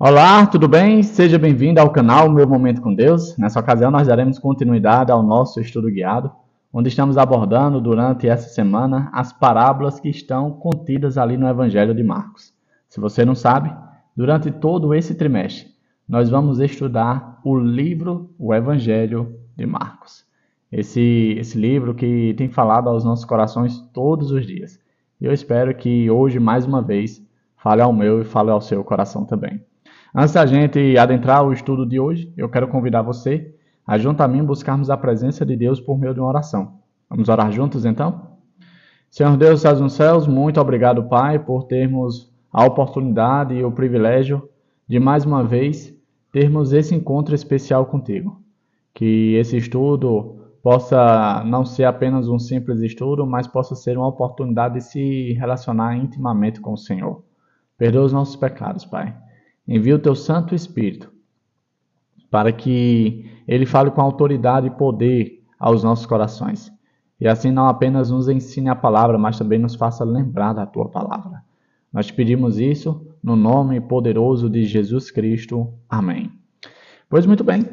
Olá, tudo bem? Seja bem-vindo ao canal Meu Momento com Deus. Nessa ocasião, nós daremos continuidade ao nosso estudo guiado, onde estamos abordando durante essa semana as parábolas que estão contidas ali no Evangelho de Marcos. Se você não sabe, durante todo esse trimestre, nós vamos estudar o Evangelho de Marcos. Esse livro que tem falado aos nossos corações todos os dias. E eu espero que hoje, mais uma vez, fale ao meu e fale ao seu coração também. Antes da gente adentrar o estudo de hoje, eu quero convidar você a junto a mim buscarmos a presença de Deus por meio de uma oração. Vamos orar juntos então? Senhor Deus, estás nos céus, muito obrigado, Pai, por termos a oportunidade e o privilégio de mais uma vez termos esse encontro especial contigo. Que esse estudo possa não ser apenas um simples estudo, mas possa ser uma oportunidade de se relacionar intimamente com o Senhor. Perdoa os nossos pecados, Pai. Envia o teu Santo Espírito para que ele fale com autoridade e poder aos nossos corações. E assim não apenas nos ensine a palavra, mas também nos faça lembrar da tua palavra. Nós te pedimos isso no nome poderoso de Jesus Cristo. Amém. Pois muito bem,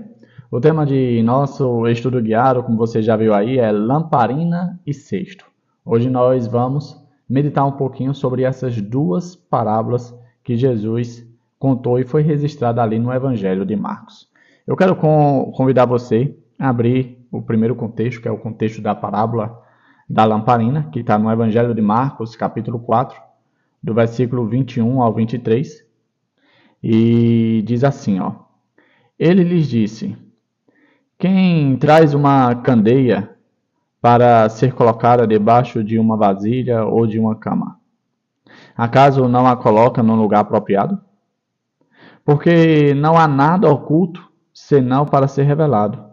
o tema de nosso estudo guiado, como você já viu aí, é lamparina e cesto. Hoje nós vamos meditar um pouquinho sobre essas duas parábolas que Jesus contou e foi registrada ali no Evangelho de Marcos. Eu quero convidar você a abrir o primeiro contexto, que é o contexto da parábola da lamparina, que está no Evangelho de Marcos, capítulo 4, do versículo 21 ao 23, e diz assim, ó: Ele lhes disse: Quem traz uma candeia para ser colocada debaixo de uma vasilha ou de uma cama? Acaso não a coloca no lugar apropriado? Porque não há nada oculto, senão para ser revelado,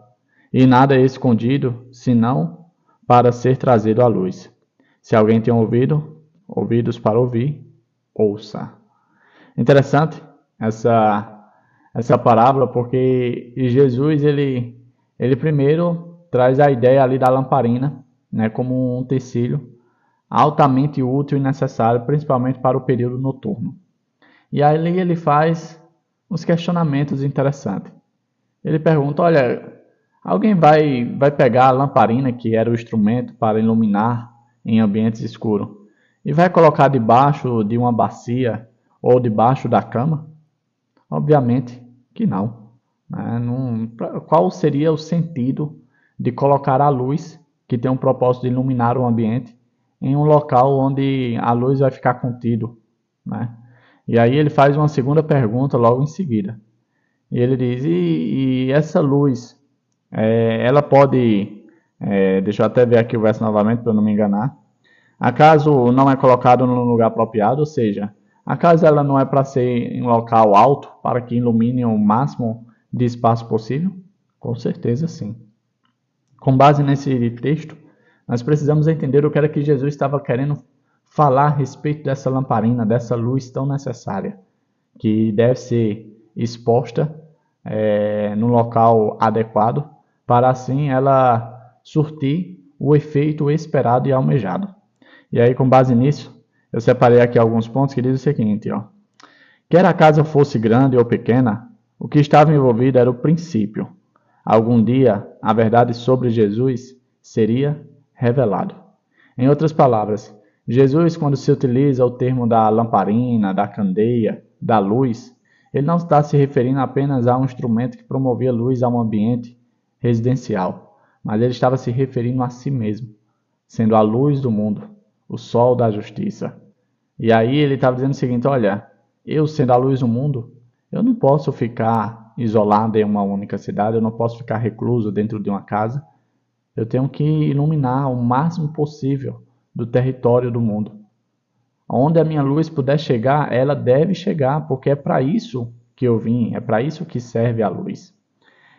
e nada escondido, senão para ser trazido à luz. Se alguém tem ouvidos para ouvir, ouça. Interessante essa parábola, porque Jesus, ele primeiro traz a ideia ali da lamparina, né, como um utensílio altamente útil e necessário, principalmente para o período noturno. E aí ele faz uns questionamentos interessantes. Ele pergunta, olha, alguém vai pegar a lamparina, que era o instrumento para iluminar em ambientes escuros, e vai colocar debaixo de uma bacia ou debaixo da cama? Obviamente que não. Qual seria o sentido de colocar a luz, que tem um propósito de iluminar o ambiente, em um local onde a luz vai ficar contido, né? E aí ele faz uma segunda pergunta logo em seguida. E ele diz, e essa luz, ela pode... deixa eu até ver aqui o verso novamente para não me enganar. Acaso não é colocado no lugar apropriado? Ou seja, acaso ela não é para ser em um local alto, para que ilumine o máximo de espaço possível? Com certeza sim. Com base nesse texto, nós precisamos entender o que era que Jesus estava querendo falar a respeito dessa lamparina, dessa luz tão necessária, que deve ser exposta no local adequado, para assim ela surtir o efeito esperado e almejado. E aí, com base nisso, eu separei aqui alguns pontos que dizem o seguinte, ó: quer a casa fosse grande ou pequena, o que estava envolvido era o princípio. Algum dia, a verdade sobre Jesus seria revelado. Em outras palavras, Jesus, quando se utiliza o termo da lamparina, da candeia, da luz, ele não está se referindo apenas a um instrumento que promovia luz a um ambiente residencial, mas ele estava se referindo a si mesmo, sendo a luz do mundo, o sol da justiça. E aí ele estava dizendo o seguinte, olha, eu sendo a luz do mundo, eu não posso ficar isolado em uma única cidade, eu não posso ficar recluso dentro de uma casa, eu tenho que iluminar o máximo possível do território do mundo. Onde a minha luz puder chegar, ela deve chegar, porque é para isso que eu vim, é para isso que serve a luz.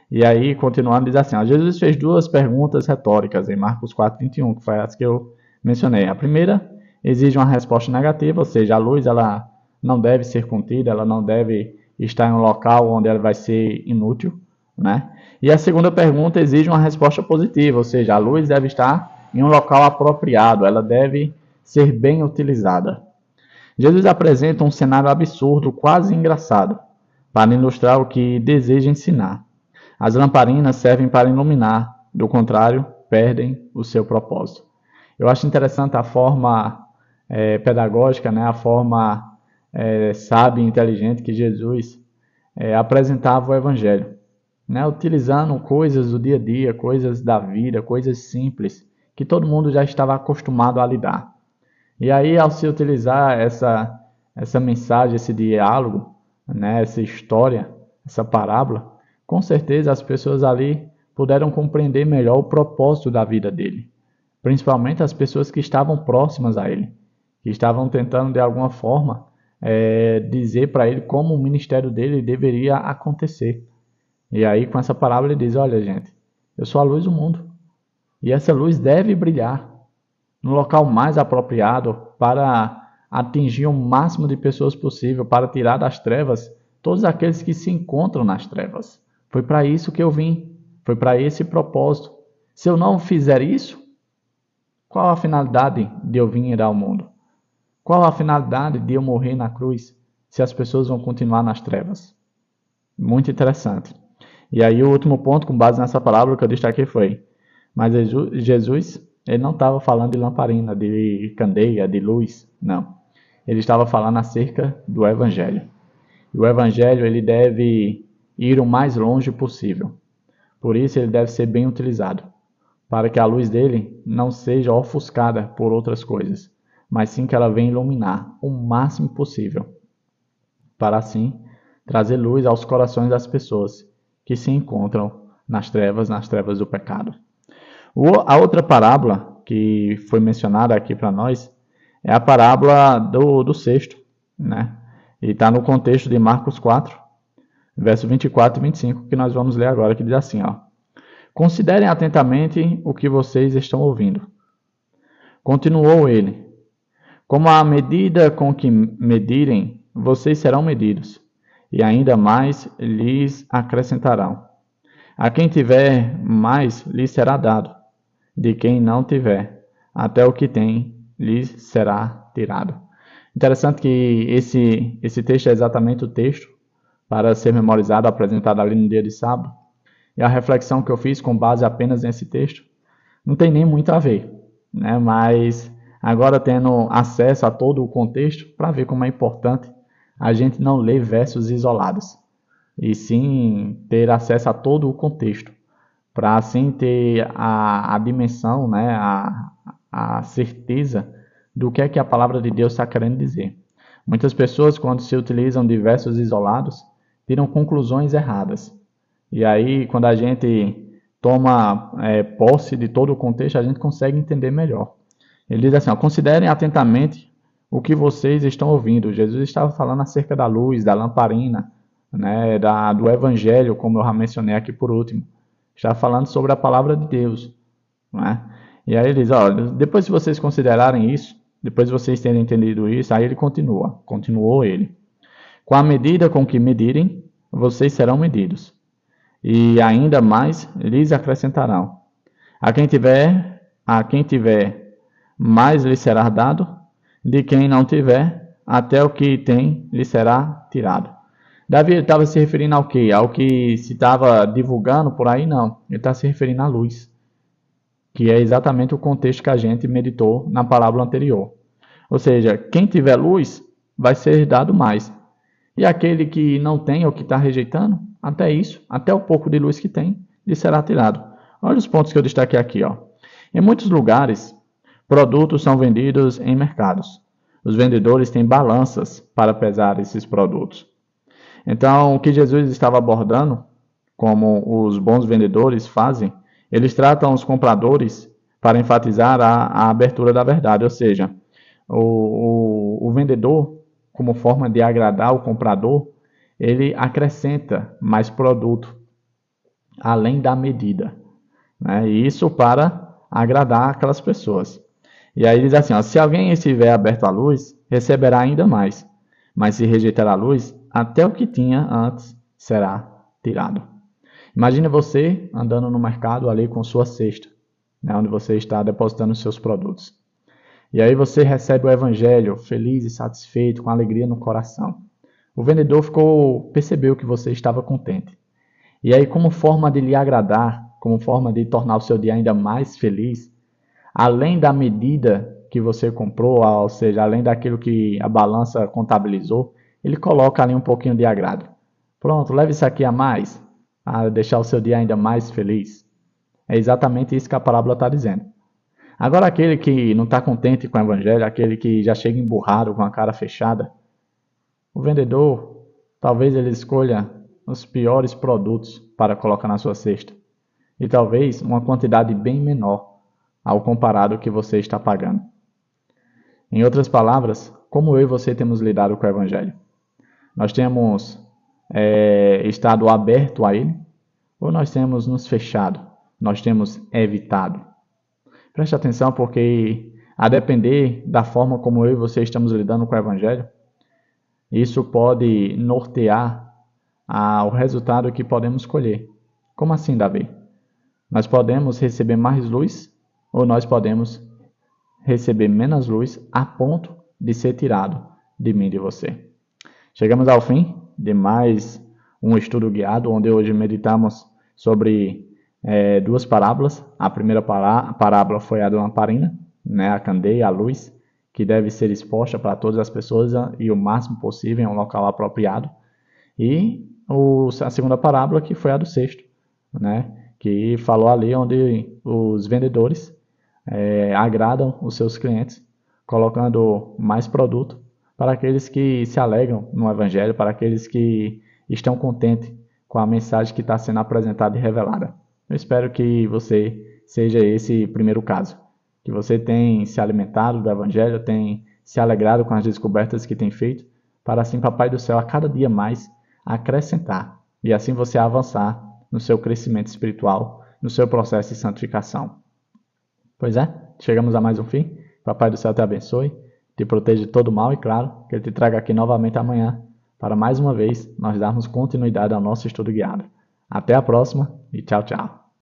E aí, continuando, diz assim, ó, Jesus fez duas perguntas retóricas em Marcos 4:21, que foi as que eu mencionei. A primeira exige uma resposta negativa, ou seja, a luz ela não deve ser contida, ela não deve estar em um local onde ela vai ser inútil, né? E a segunda pergunta exige uma resposta positiva, ou seja, a luz deve estar em um local apropriado, ela deve ser bem utilizada. Jesus apresenta um cenário absurdo, quase engraçado, para ilustrar o que deseja ensinar. As lamparinas servem para iluminar, do contrário, perdem o seu propósito. Eu acho interessante a forma pedagógica, né, a forma sábia e inteligente que Jesus apresentava o Evangelho, né, utilizando coisas do dia a dia, coisas da vida, coisas simples, que todo mundo já estava acostumado a lidar. E aí, ao se utilizar essa mensagem, esse diálogo, né, essa história, essa parábola, com certeza as pessoas ali puderam compreender melhor o propósito da vida dele. Principalmente as pessoas que estavam próximas a ele, que estavam tentando de alguma forma dizer para ele como o ministério dele deveria acontecer. E aí com essa parábola ele diz, olha gente, eu sou a luz do mundo, e essa luz deve brilhar no local mais apropriado para atingir o máximo de pessoas possível, para tirar das trevas todos aqueles que se encontram nas trevas. Foi para isso que eu vim, foi para esse propósito. Se eu não fizer isso, qual a finalidade de eu vir ao mundo? Qual a finalidade de eu morrer na cruz se as pessoas vão continuar nas trevas? Muito interessante. E aí o último ponto, com base nessa palavra que eu destaquei foi, mas Jesus, ele não estava falando de lamparina, de candeia, de luz, não. Ele estava falando acerca do Evangelho. E o Evangelho ele deve ir o mais longe possível. Por isso ele deve ser bem utilizado, para que a luz dele não seja ofuscada por outras coisas, mas sim que ela venha iluminar o máximo possível, para assim trazer luz aos corações das pessoas que se encontram nas trevas do pecado. A outra parábola que foi mencionada aqui para nós é a parábola do cesto, né? E está no contexto de Marcos 4, verso 24 e 25, que nós vamos ler agora, que diz assim, ó. Considerem atentamente o que vocês estão ouvindo. Continuou ele. Como a medida com que medirem, vocês serão medidos, e ainda mais lhes acrescentarão. A quem tiver mais, lhe será dado. De quem não tiver, até o que tem, lhes será tirado. Interessante que esse texto é exatamente o texto para ser memorizado, apresentado ali no dia de sábado. E a reflexão que eu fiz com base apenas nesse texto não tem nem muito a ver, né? Mas agora tendo acesso a todo o contexto, para ver como é importante a gente não ler versos isolados, e sim ter acesso a todo o contexto, para assim ter a dimensão, né? a certeza do que é que a palavra de Deus está querendo dizer. Muitas pessoas, quando se utilizam de versos isolados, tiram conclusões erradas. E aí, quando a gente toma posse de todo o contexto, a gente consegue entender melhor. Ele diz assim, ó, considerem atentamente o que vocês estão ouvindo. Jesus estava falando acerca da luz, da lamparina, né, do evangelho, como eu já mencionei aqui por último. Está falando sobre a palavra de Deus. Né? E aí ele diz, ó, depois que vocês considerarem isso, depois de vocês terem entendido isso, aí ele continuou ele. Com a medida com que medirem, vocês serão medidos, e ainda mais lhes acrescentarão. A quem tiver, mais lhe será dado, de quem não tiver, até o que tem lhe será tirado. Davi estava se referindo ao quê? Ao que se estava divulgando por aí? Não. Ele está se referindo à luz, que é exatamente o contexto que a gente meditou na parábola anterior. Ou seja, quem tiver luz vai ser dado mais. E aquele que não tem ou que está rejeitando, até isso, até o pouco de luz que tem, lhe será tirado. Olha os pontos que eu destaquei aqui. Ó. Em muitos lugares, produtos são vendidos em mercados. Os vendedores têm balanças para pesar esses produtos. Então, o que Jesus estava abordando, como os bons vendedores fazem, eles tratam os compradores para enfatizar a abertura da verdade. Ou seja, o vendedor, como forma de agradar o comprador, ele acrescenta mais produto, além da medida. Né? E isso para agradar aquelas pessoas. E aí diz assim, ó, se alguém estiver aberto à luz, receberá ainda mais. Mas se rejeitar a luz, até o que tinha antes será tirado. Imagine você andando no mercado ali com sua cesta, né, onde você está depositando os seus produtos. E aí você recebe o evangelho feliz e satisfeito, com alegria no coração. O vendedor percebeu que você estava contente. E aí, como forma de lhe agradar, como forma de tornar o seu dia ainda mais feliz, além da medida que você comprou, ou seja, além daquilo que a balança contabilizou, ele coloca ali um pouquinho de agrado. Pronto, leve isso aqui a mais, a deixar o seu dia ainda mais feliz. É exatamente isso que a parábola está dizendo. Agora, aquele que não está contente com o evangelho, aquele que já chega emburrado, com a cara fechada, o vendedor, talvez ele escolha os piores produtos para colocar na sua cesta. E talvez uma quantidade bem menor ao comparado que você está pagando. Em outras palavras, como eu e você temos lidado com o evangelho? Nós temos estado aberto a ele ou nós temos nos fechado? Nós temos evitado? Preste atenção, porque a depender da forma como eu e você estamos lidando com o evangelho, isso pode nortear o resultado que podemos colher. Como assim, Davi? Nós podemos receber mais luz ou nós podemos receber menos luz a ponto de ser tirado de mim e de você. Chegamos ao fim de mais um estudo guiado, onde hoje meditamos sobre duas parábolas. A primeira parábola foi a da lamparina, né, a candeia, a luz, que deve ser exposta para todas as pessoas e o máximo possível em um local apropriado. E a segunda parábola, que foi a do cesto, né, que falou ali onde os vendedores agradam os seus clientes, colocando mais produto para aqueles que se alegram no Evangelho, para aqueles que estão contentes com a mensagem que está sendo apresentada e revelada. Eu espero que você seja esse primeiro caso, que você tenha se alimentado do Evangelho, tenha se alegrado com as descobertas que tem feito, para assim, Papai do Céu, a cada dia mais acrescentar e assim você avançar no seu crescimento espiritual, no seu processo de santificação. Pois é, chegamos a mais um fim. Papai do Céu te abençoe, te proteja de todo mal e, claro, que Ele te traga aqui novamente amanhã para mais uma vez nós darmos continuidade ao nosso estudo guiado. Até a próxima e tchau, tchau.